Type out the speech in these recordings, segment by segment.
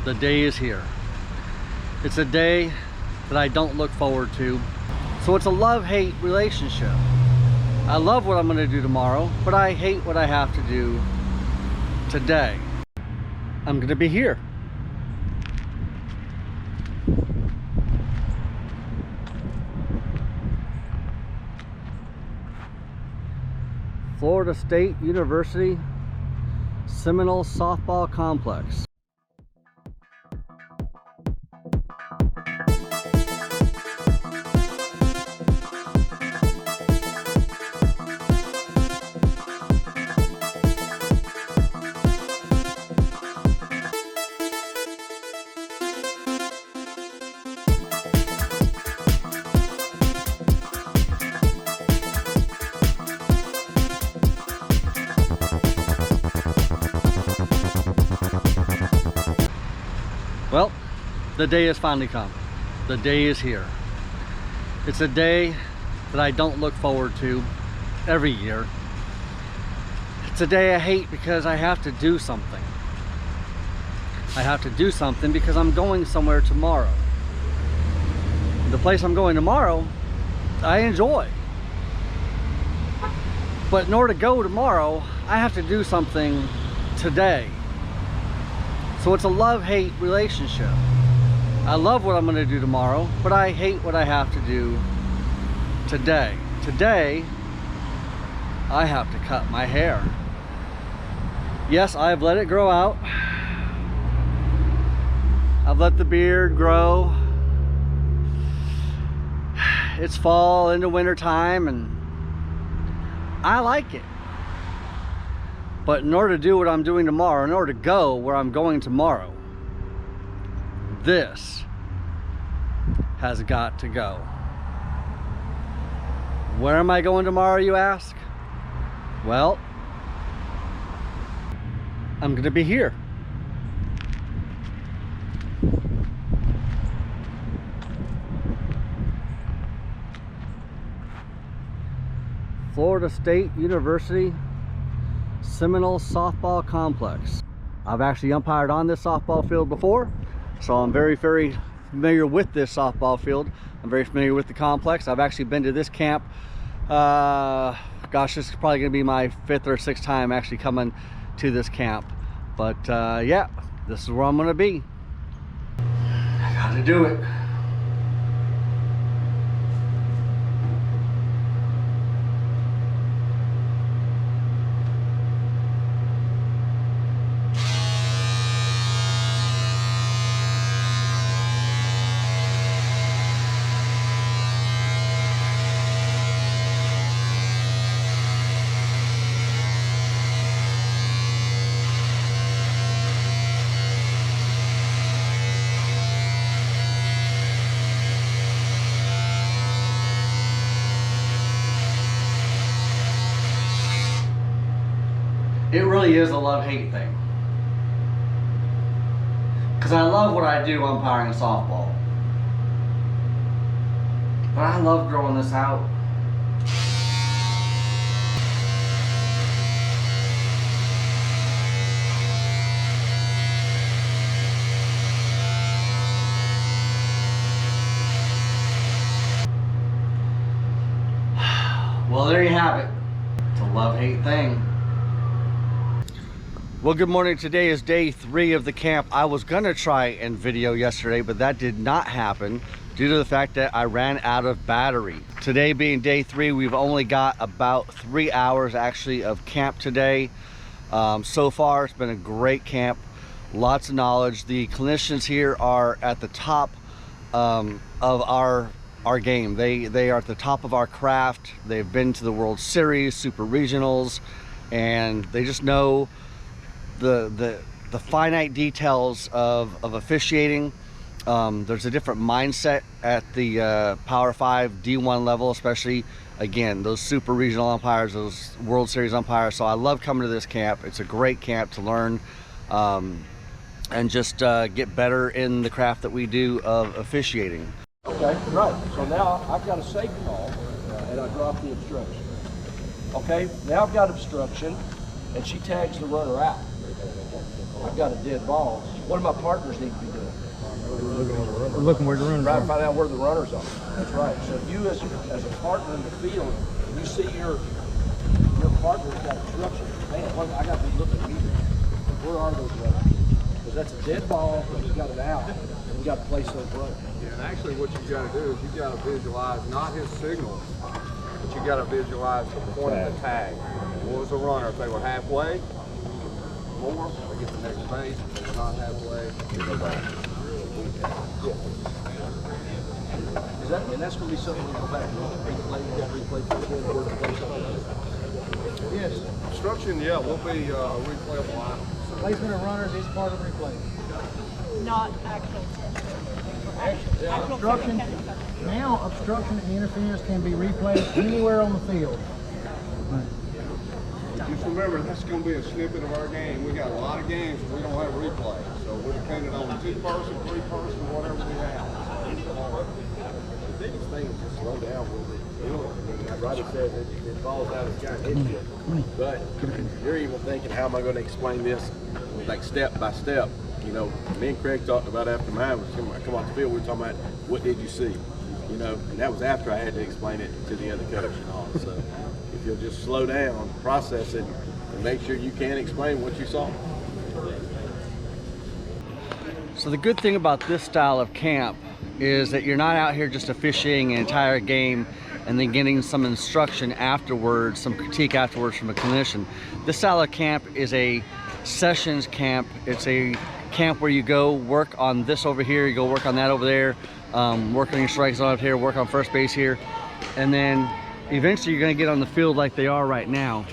the day is here. It's a day that I don't look forward to. So it's a love-hate relationship. I love what I'm going to do tomorrow, but I hate what I have to do today. I'm going to be here. Florida State University Seminole Softball Complex. Well, the day has finally come. The day is here. It's a day that I don't look forward to every year. It's a day I hate because I have to do something. I have to do something because I'm going somewhere tomorrow. The place I'm going tomorrow, I enjoy. But in order to go tomorrow, I have to do something today. So it's a love-hate relationship. I love what I'm going to do tomorrow, but I hate what I have to do today. Today, I have to cut my hair. Yes, I've let it grow out. I've let the beard grow. It's fall into winter time, and I like it. But in order to do what I'm doing tomorrow, in order to go where I'm going tomorrow, this has got to go. Where am I going tomorrow, you ask? Well, I'm going to be here. Florida State University Seminole Softball Complex. I've actually umpired on this softball field before, so I'm very familiar with this softball field. I'm very familiar with the complex. I've actually been to this camp. Gosh, this is probably going to be my 5th or 6th time actually coming to this camp. But yeah, this is where I'm going to be. I got to do it. It really is a love-hate thing. Because I love what I do umpiring softball. But I love growing this out. Well, there you have it. It's a love-hate thing. Well, good morning. Today is day 3 of the camp. I was gonna try and video yesterday, but that did not happen due to the fact that I ran out of battery. Today being day 3, we've only got about 3 hours actually of camp today. So far, it's been a great camp. Lots of knowledge. The clinicians here are at the top of our game. They are at the top of our craft. They've been to the World Series, Super Regionals, and they just know the finite details of officiating. There's a different mindset at the Power 5 D1 level, especially again those super regional umpires, those World Series umpires. So I love coming to this camp. It's a great camp to learn and just get better in the craft that we do of officiating. Okay, right. So now I've got a safe call and I drop the obstruction. Okay, now I've got obstruction and she tags the runner out. I've got a dead ball. What do my partners need to be doing? Looking where the runner's Try to are. find out where the runners are. That's right. So you as a partner in the field, you see your partner's got obstruction. Man, I got to be looking at you. Where are those runners? Because that's a dead ball, and you got it out, and we got to place those runners. Yeah, and actually what you got to do is you got to visualize not his signal, but you got to visualize the point of the tag. What was the runner? If they were halfway, more, they get the next base. If they're not halfway, they go back. Is that, and that's going to be something we go back and replay. We got to replay for the where to place something. Yes, obstruction, yeah, will be replayable line. Placement of runners is part of replay. Not actual. Actual Obstruction. Now, obstruction and interference can be replayed anywhere on the field. Just remember, that's going to be a snippet of our game. We got a lot of games where we don't have replay, so we're dependent on 2-person, 3-person, whatever we have. The biggest thing is just slow down a little bit. Like Roger says, it falls out of the sky and hits you. But you're even thinking, how am I going to explain this, like step by step? You know, me and Craig talked about after mine was come off the field. We were talking about what did you see, you know, and that was after I had to explain it to the other coach and all. So if you'll just slow down, process it, and make sure you can explain what you saw. So the good thing about this style of camp is that you're not out here just officiating an entire game and then getting some instruction afterwards, some critique afterwards from a clinician. This style of camp is a sessions camp. It's a camp where you go work on this over here, you go work on that over there, work on your strike zone up here, work on first base here, and then eventually you're going to get on the field like they are right now.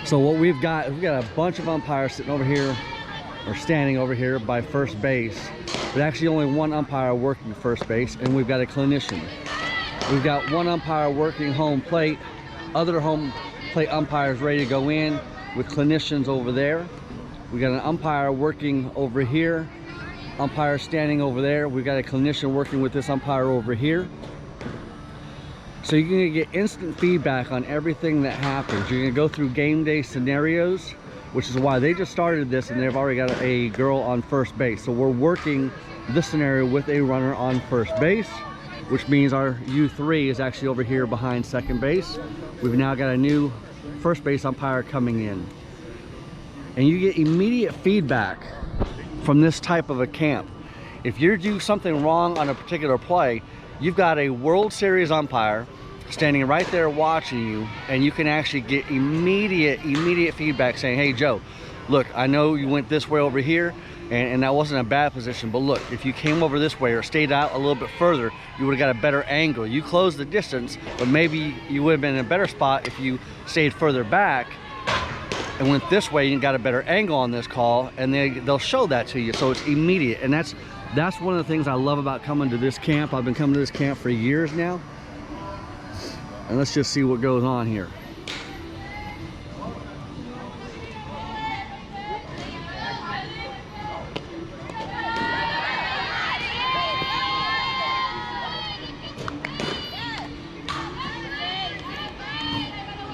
So what we've got a bunch of umpires sitting over here or standing over here by first base, but actually only one umpire working first base, and we've got a clinician. We've got one umpire working home plate, other home plate umpires ready to go in with clinicians over there. We got an umpire working over here, umpire standing over there. We've got a clinician working with this umpire over here. So you're gonna get instant feedback on everything that happens. You're gonna go through game day scenarios, which is why they just started this and they've already got a girl on first base. So we're working this scenario with a runner on first base, which means our U3 is actually over here behind second base. We've now got a new first base umpire coming in. And you get immediate feedback from this type of a camp. If you do something wrong on a particular play, you've got a World Series umpire standing right there watching you, and you can actually get immediate feedback saying, hey Joe, look, I know you went this way over here, and that wasn't a bad position, but look, if you came over this way or stayed out a little bit further, you would have got a better angle. You closed the distance, but maybe you would have been in a better spot if you stayed further back and went this way and got a better angle on this call, and they'll show that to you. So it's immediate, and that's one of the things I love about coming to this camp. I've been coming to this camp for years now, and let's just see what goes on here.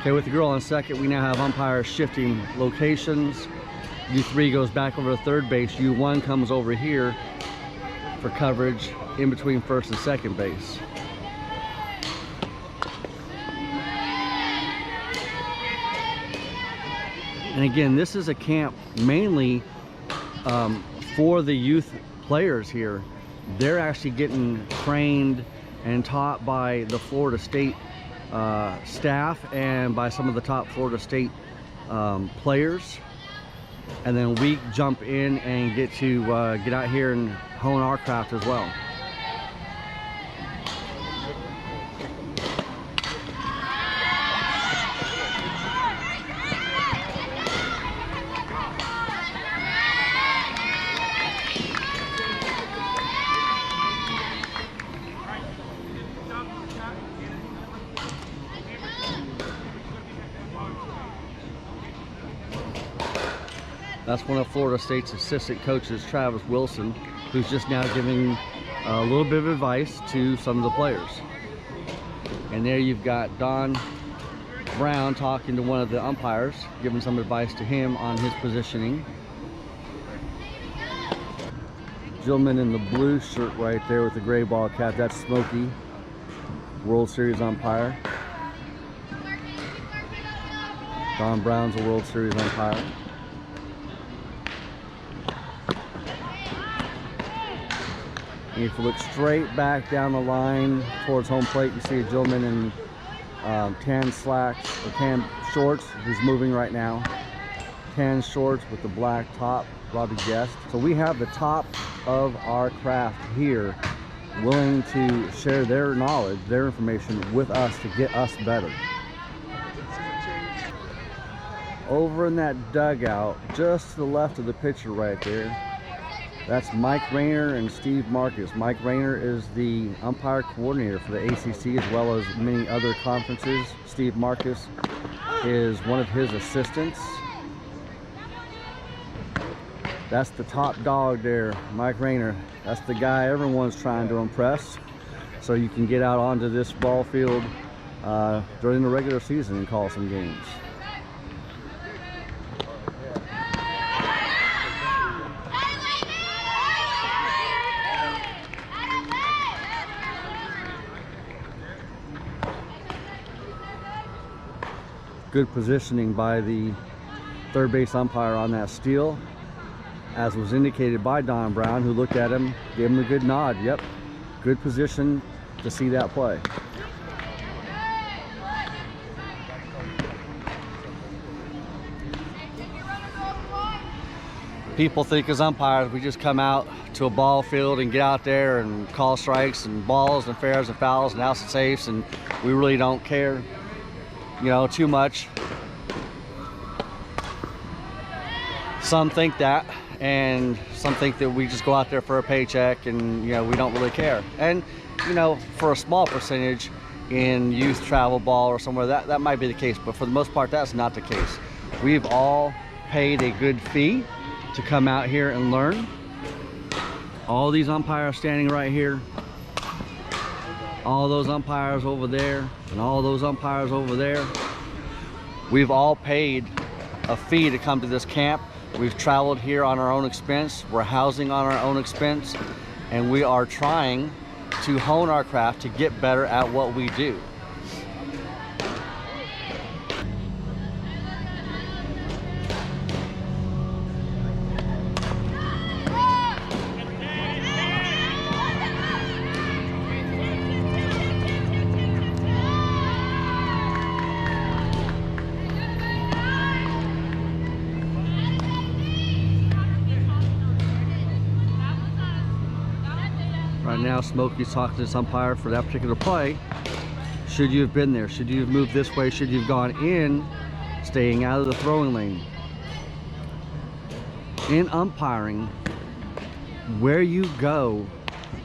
Okay, with the girl on second, we now have umpires shifting locations. U3 goes back over to third base. U1 comes over here for coverage in between first and second base. And again, this is a camp mainly for the youth players here. They're actually getting trained and taught by the Florida State staff and by some of the top Florida State players, and then we jump in and get to get out here and hone our craft as well. That's one of Florida State's assistant coaches, Travis Wilson, who's just now giving a little bit of advice to some of the players. And there you've got Don Brown talking to one of the umpires, giving some advice to him on his positioning. Gentleman in the blue shirt right there with the gray ball cap, that's Smokey, World Series umpire. Don Brown's a World Series umpire. And if you look straight back down the line towards home plate, you see a gentleman in tan slacks or tan shorts who's moving right now. Tan shorts with the black top, Robbie Guest. So we have the top of our craft here willing to share their knowledge, their information with us to get us better. Over in that dugout, just to the left of the pitcher right there, that's Mike Rayner and Steve Marcus. Mike Rayner is the umpire coordinator for the ACC as well as many other conferences. Steve Marcus is one of his assistants. That's the top dog there, Mike Rayner. That's the guy everyone's trying to impress. So you can get out onto this ball field during the regular season and call some games. Good positioning by the third base umpire on that steal, as was indicated by Don Brown, who looked at him, gave him a good nod. Yep, good position to see that play. People think as umpires we just come out to a ball field and get out there and call strikes and balls and fairs and fouls and outs and safes, and we really don't care, you know, too much. Some think that, and some think that we just go out there for a paycheck and, you know, we don't really care. And, you know, for a small percentage in youth travel ball or somewhere, that might be the case, but for the most part that's not the case. We've all paid a good fee to come out here and learn. All these umpires standing right here, all those umpires over there, and all those umpires over there, we've all paid a fee to come to this camp. We've traveled here on our own expense, we're housing on our own expense, and we are trying to hone our craft to get better at what we do. Right now, Smokey's talking to this umpire for that particular play. Should you have been there? Should you have moved this way? Should you have gone in, staying out of the throwing lane? In umpiring, where you go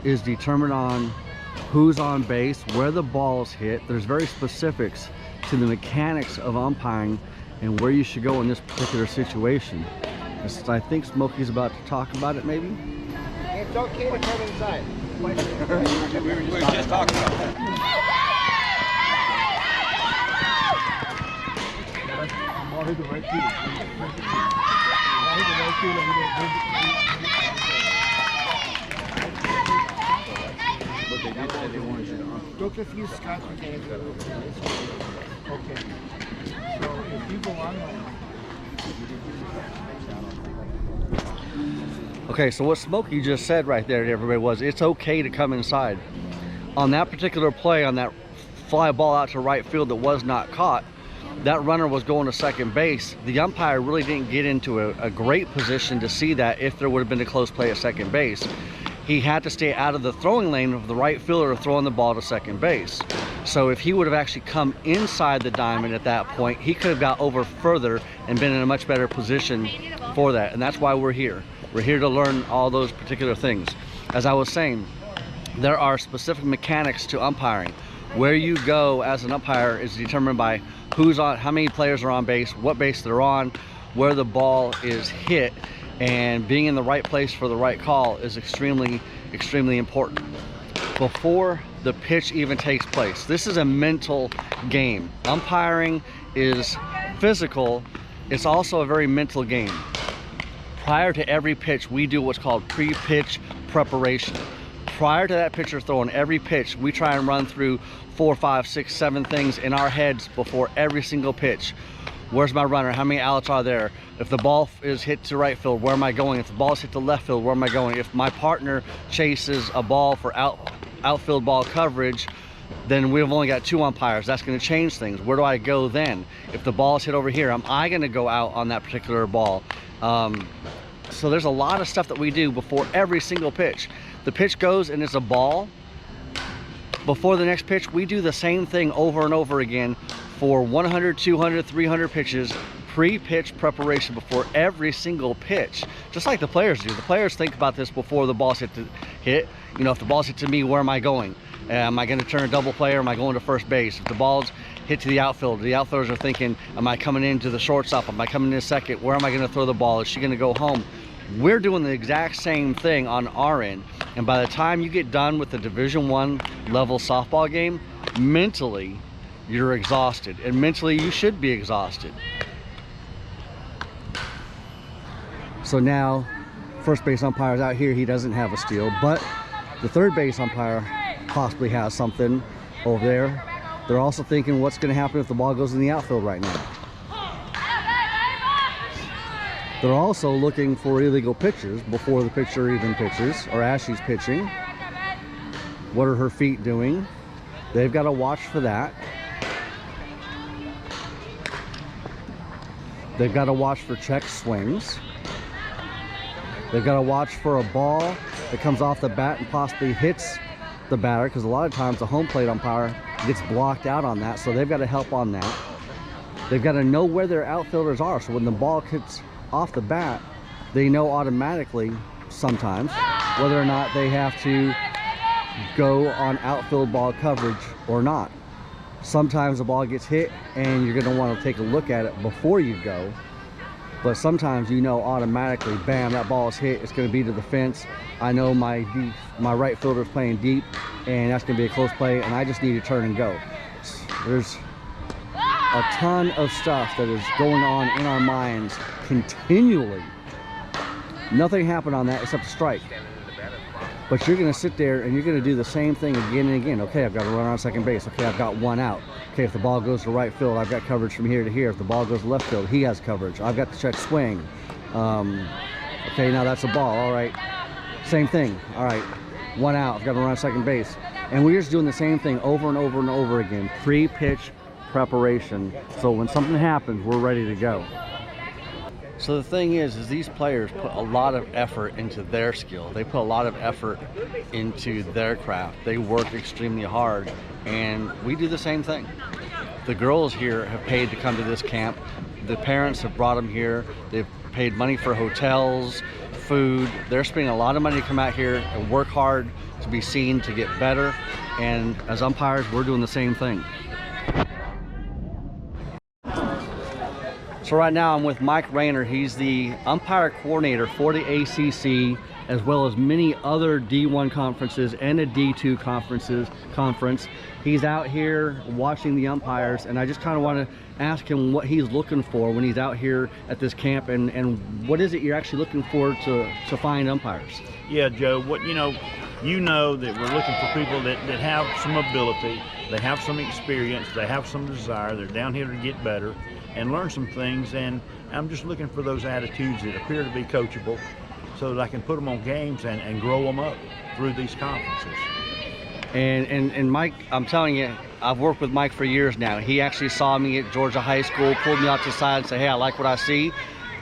is determined on who's on base, where the ball's hit. There's very specifics to the mechanics of umpiring and where you should go in this particular situation. I think Smokey's about to talk about it, maybe? It's okay to come inside. We were just talking about that. Took a few scotch and okay. So if you go on Okay, so what Smokey just said right there to everybody was, it's okay to come inside. On that particular play, on that fly ball out to right field that was not caught, that runner was going to second base. The umpire really didn't get into a great position to see that if there would have been a close play at second base. He had to stay out of the throwing lane of the right fielder throwing the ball to second base. So if he would have actually come inside the diamond at that point, he could have got over further and been in a much better position for that. And that's why we're here. We're here to learn all those particular things. As I was saying, there are specific mechanics to umpiring. Where you go as an umpire is determined by who's on, how many players are on base, what base they're on, where the ball is hit, and being in the right place for the right call is extremely, extremely important. Before the pitch even takes place, this is a mental game. Umpiring is physical, it's also a very mental game. Prior to every pitch, we do what's called pre-pitch preparation. Prior to that pitcher throwing every pitch, we try and run through 4, 5, 6, 7 things in our heads before every single pitch. Where's my runner? How many outs are there? If the ball is hit to right field, where am I going? If the ball is hit to left field, where am I going? If my partner chases a ball for outfield ball coverage, then we've only got 2 umpires. That's going to change things. Where do I go then? If the ball is hit over here, am I going to go out on that particular ball? So there's a lot of stuff that we do before every single pitch. The pitch goes and it's a ball. Before the next pitch, we do the same thing over and over again for 100, 200, 300 pitches, pre-pitch preparation before every single pitch, just like the players do. The players think about this before the ball's hit. You know, if the ball's hit to me, where am I going? Am I going to turn a double play or am I going to first base? If the ball's hit to the outfield, the outfielders are thinking, am I coming into the shortstop? Am I coming in second? Where am I going to throw the ball? Is she going to go home? We're doing the exact same thing on our end. And by the time you get done with the Division I level softball game, mentally, you're exhausted. And mentally, you should be exhausted. So now, first base umpire's out here. He doesn't have a steal, but the third base umpire possibly has something over there. They're also thinking what's going to happen if the ball goes in the outfield right now. They're also looking for illegal pitches before the pitcher even pitches, or as she's pitching. What are her feet doing? They've got to watch for that. They've got to watch for check swings. They've got to watch for a ball that comes off the bat and possibly hits the batter, because a lot of times the home plate umpire gets blocked out on that, so they've got to help on that. They've got to know where their outfielders are, so when the ball hits off the bat, they know automatically sometimes whether or not they have to go on outfield ball coverage or not. Sometimes the ball gets hit and you're going to want to take a look at it before you go, but sometimes you know automatically, bam, that ball is hit, it's going to be to the fence. I know my right fielder is playing deep and that's going to be a close play and I just need to turn and go. There's a ton of stuff that is going on in our minds continually. Nothing happened on that except a strike. But you're going to sit there and you're going to do the same thing again and again. Okay, I've got to run on second base. Okay, I've got 1 out. Okay, if the ball goes to right field, I've got coverage from here to here. If the ball goes to left field, he has coverage. I've got the check swing. Okay, now that's a ball. All right, same thing. All right, 1 out. I've got to run on second base. And we're just doing the same thing over and over and over again. Pre-pitch preparation. So when something happens, we're ready to go. So the thing is these players put a lot of effort into their skill. They put a lot of effort into their craft. They work extremely hard, and we do the same thing. The girls here have paid to come to this camp. The parents have brought them here. They've paid money for hotels, food. They're spending a lot of money to come out here and work hard to be seen, to get better. And as umpires, we're doing the same thing. So right now I'm with Mike Rayner. He's the umpire coordinator for the ACC, as well as many other D1 conferences and a D2 conference. He's out here watching the umpires, and I just kind of want to ask him what he's looking for when he's out here at this camp, and what is it you're actually looking for to find umpires? Yeah, Joe, you know that we're looking for people that have some ability, they have some experience, they have some desire, they're down here to get better and learn some things, and I'm just looking for those attitudes that appear to be coachable so that I can put them on games and grow them up through these conferences. And Mike, I'm telling you, I've worked with Mike for years now. He actually saw me at Georgia High School, pulled me out to the side and said, hey, I like what I see.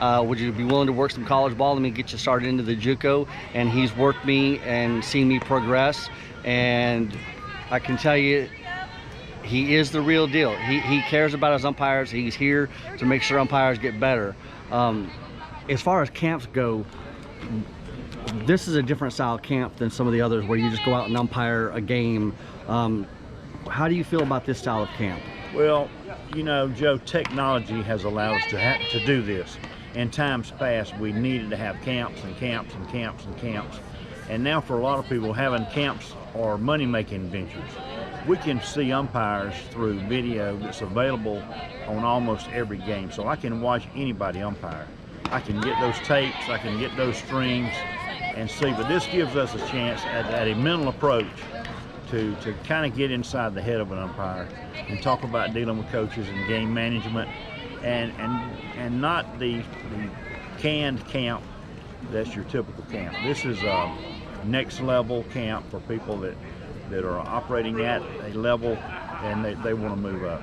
Would you be willing to work some college ball? Let me get you started into the JUCO. And he's worked me and seen me progress. And I can tell you, he is the real deal. He cares about his umpires. He's here to make sure umpires get better. As far as camps go, this is a different style camp than some of the others where you just go out and umpire a game. How do you feel about this style of camp? Well, you know, Joe, technology has allowed us to do this. In times past, we needed to have camps and camps and camps and camps. And now for a lot of people, having camps are money-making ventures. We can see umpires through video that's available on almost every game. So I can watch anybody umpire. I can get those tapes, I can get those streams, and see. But this gives us a chance at a mental approach to kind of get inside the head of an umpire and talk about dealing with coaches and game management, and not the canned camp that's your typical camp. This is a next level camp for people that are operating at a level and they want to move up.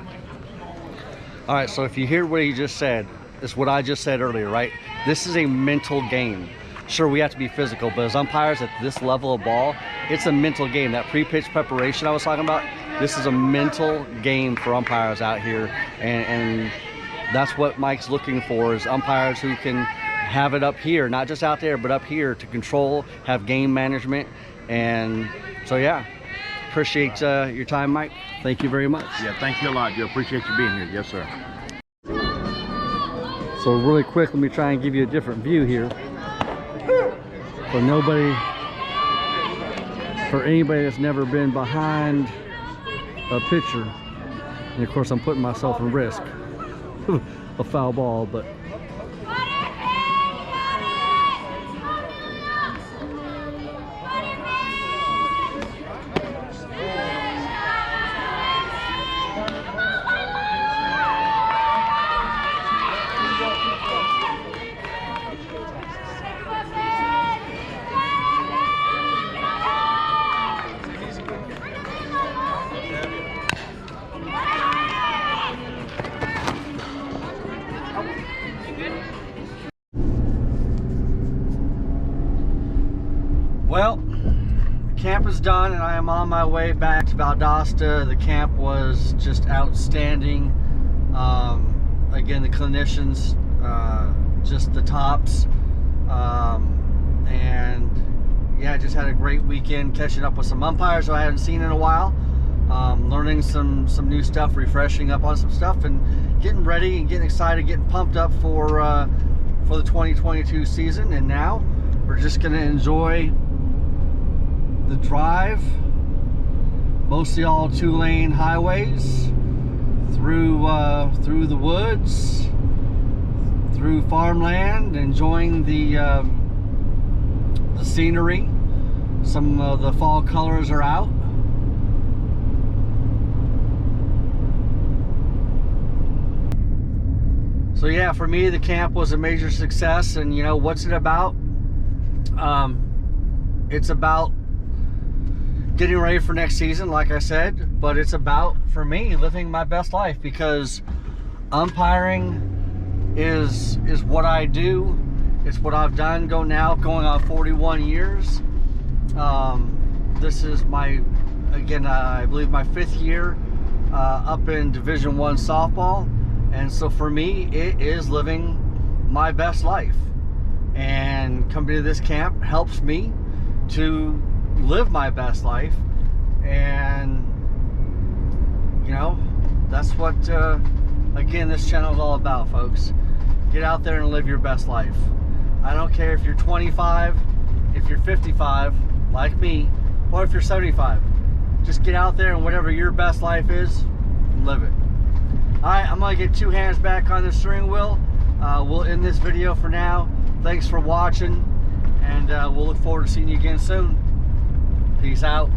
All right, so if you hear what he just said, it's what I just said earlier, right? This is a mental game. Sure, we have to be physical, but as umpires at this level of ball, it's a mental game. That pre-pitch preparation I was talking about, this is a mental game for umpires out here, and that's what Mike's looking for, is umpires who can have it up here, not just out there, but up here to control, have game management. And so, yeah, appreciate your time, Mike. Thank you very much. Yeah, thank you a lot, Joe. Appreciate you being here. Yes, sir. So really quick, let me try and give you a different view here. For anybody that's never been behind a pitcher, and of course I'm putting myself in risk, a foul ball, but well, the camp is done and I am on my way back to Valdosta. The camp was just outstanding. Again, the clinicians, just the tops. And yeah, I just had a great weekend catching up with some umpires who I haven't seen in a while. Learning some new stuff, refreshing up on some stuff, and getting ready and getting excited, getting pumped up for the 2022 season. And now we're just going to enjoy the drive, mostly all 2-lane highways, through the woods, through farmland, enjoying the scenery. Some of the fall colors are out. So yeah, for me the camp was a major success. And you know, what's it about? It's about getting ready for next season, like I said, but it's about, for me, living my best life, because umpiring is what I do. It's what I've done going on 41 years. This is again, I believe my 5th year up in Division I softball. And so for me, it is living my best life. And coming to this camp helps me to live my best life. And you know, that's what again, this channel is all about, folks. Get out there and live your best life. I don't care if you're 25, if you're 55 like me, or if you're 75. Just get out there and whatever your best life is, live it. Alright, I'm gonna get 2 hands back on the steering wheel. We'll end this video for now. Thanks for watching, and we'll look forward to seeing you again soon. Peace out.